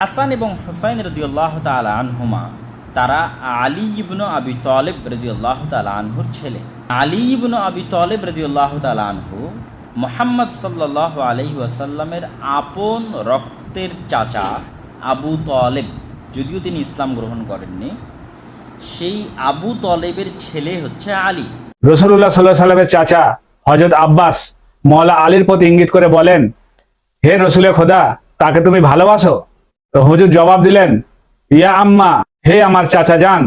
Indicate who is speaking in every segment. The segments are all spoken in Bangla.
Speaker 1: হাসান এবং হুসাইন রাদিয়াল্লাহু তাআলা আনহুমা তারা আলী ইবনে আবি তালিব রাদিয়াল্লাহু তাআলা আনহুর ছেলে। আলী ইবনে আবি তালিব রাদিয়াল্লাহু তাআলা আনহু মুহাম্মদ সাল্লাল্লাহু আলাইহি ওয়াসাল্লামের আপন রক্তের চাচা আবু তালিব, যদিও তিনি ইসলাম গ্রহণ করেননি, সেই আবু তালিবের ছেলে হচ্ছে আলী।
Speaker 2: রাসূলুল্লাহ সাল্লাল্লাহু আলাইহি ওয়াসাল্লামের চাচা হযরত আব্বাস মওলা আলীর প্রতি ইঙ্গিত করে বলেন, হে রাসূলে খোদা, তাকে তুমি ভালোবাসো? তো হুজুর জবাব দিলেন, ইয়া আম্মা, হে আমার চাচা যান,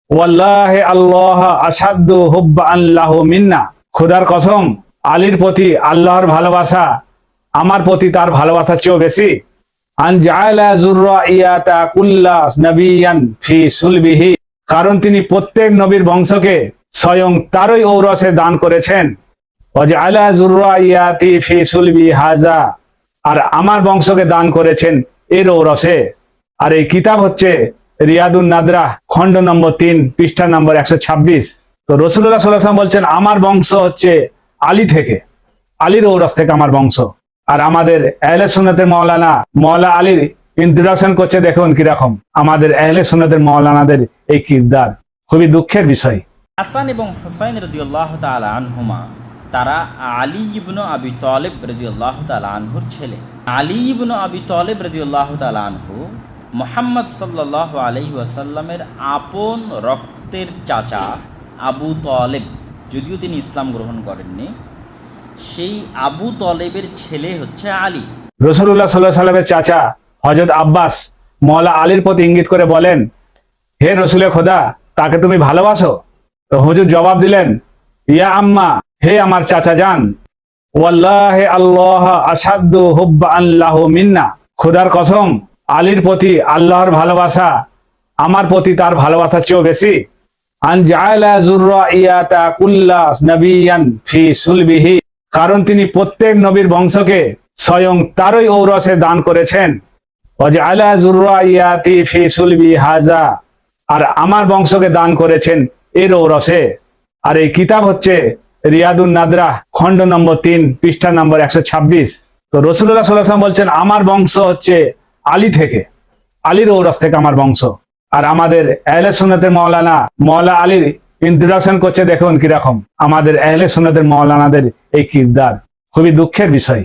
Speaker 2: ওয়াল্লাহি আল্লাহ আশাদ্দু হুব্বান লাহু মিন্না, খোদার কসম, আলীর প্রতি আল্লাহর ভালোবাসা আমার প্রতি তার ভালোবাসার চেয়েও বেশি। আন জাআলা যুররিয়াতা কুল্লা নবিয়ান ফি সুলবিহি, কারণ তিনি প্রত্যেক নবীর বংশকে স্বয়ং তারই ঔরসে দান করেছেন। ওয়াজআলা যুররিয়াতি ফি সুলবি হাযা, আর আমার বংশকে দান করেছেন এর ঔরসে। আর এই কিতাব হচ্ছে রিয়াদুন নাদরা, খণ্ড নম্বর 3, পৃষ্ঠা নম্বর 126। তো রাসূলুল্লাহ সাল্লাল্লাহু আলাইহি ওয়াসাল্লাম বলছেন, আমার বংশ হচ্ছে আলী থেকে, আলীর ঔরস থেকে আমার বংশ। আর আমাদের আহলে সুন্নাতের মওলানা আলীর ইন্ট্রোডাকশন করছে, দেখুন কিরকম আমাদের আহলে সুন্নাতের মওলানাদের এই কিরদার। খুবই দুঃখের বিষয়।
Speaker 1: হাসান এবং হুসাইন রাদিয়াল্লাহু তাআলা আনহুমা তারা আলী ইবনে আবি তালিব রাদিয়াল্লাহু তাআলা আনহুর ছেলে। আলী ইবনে আবি তালিব রাদিয়াল্লাহু তাআলা আনহু মুহাম্মদ সাল্লাল্লাহু আলাইহি ওয়াসাল্লামের আপন রক্তের চাচা আবু তালিব, যদিও তিনি ইসলাম গ্রহণ করেননি, সেই আবু তালিবের ছেলে হচ্ছে আলী।
Speaker 2: রাসূলুল্লাহ সাল্লাল্লাহু আলাইহি ওয়াসাল্লামের চাচা হযরত আব্বাস মওলা আলীর প্রতি ইঙ্গিত করে বলেন, হে রাসূলে খোদা, তাকে তুমি ভালোবাসো? তো হুজুর জবাব দিলেন, ইয়া আম্মা, হে আমার চাচা যান, ওয়াল্লাহি আল্লাহ আশাদ্দু হুব্বান লাহু মিন্না, খোদার কসম, আলীর প্রতি আল্লাহর ভালোবাসা আমার প্রতি তার ভালোবাসার চেয়েও বেশি। আন জাআলা যুররিয়াতা কুল্লা নবিয়ান ফি সুলবিহি, কারণ তিনি প্রত্যেক নবীর বংশকে স্বয়ং তারই ঔরসে দান করেছেন। ওয়াজআলা যুররিয়াতি ফি সুলবি হাযা, আর আমার বংশকে দান করেছেন এর ঔরসে। আর এই কিতাব হচ্ছে রিয়াদুন নাদরা, খণ্ড নম্বর 3, পৃষ্ঠা নম্বর 126। তো রাসূলুল্লাহ সাল্লাল্লাহু আলাইহি ওয়াসাল্লাম বলছেন, আমার বংশ হচ্ছে আলী থেকে, আলীর ঔরস থেকে আমার বংশ। আর আমাদের আহলে সুন্নাতের মওলানা আলীর ইন্ট্রোডাকশন করছে, দেখুন কিরকম আমাদের আহলে সুন্নাতের মওলানাদের এই কিরদার। খুবই দুঃখের বিষয়।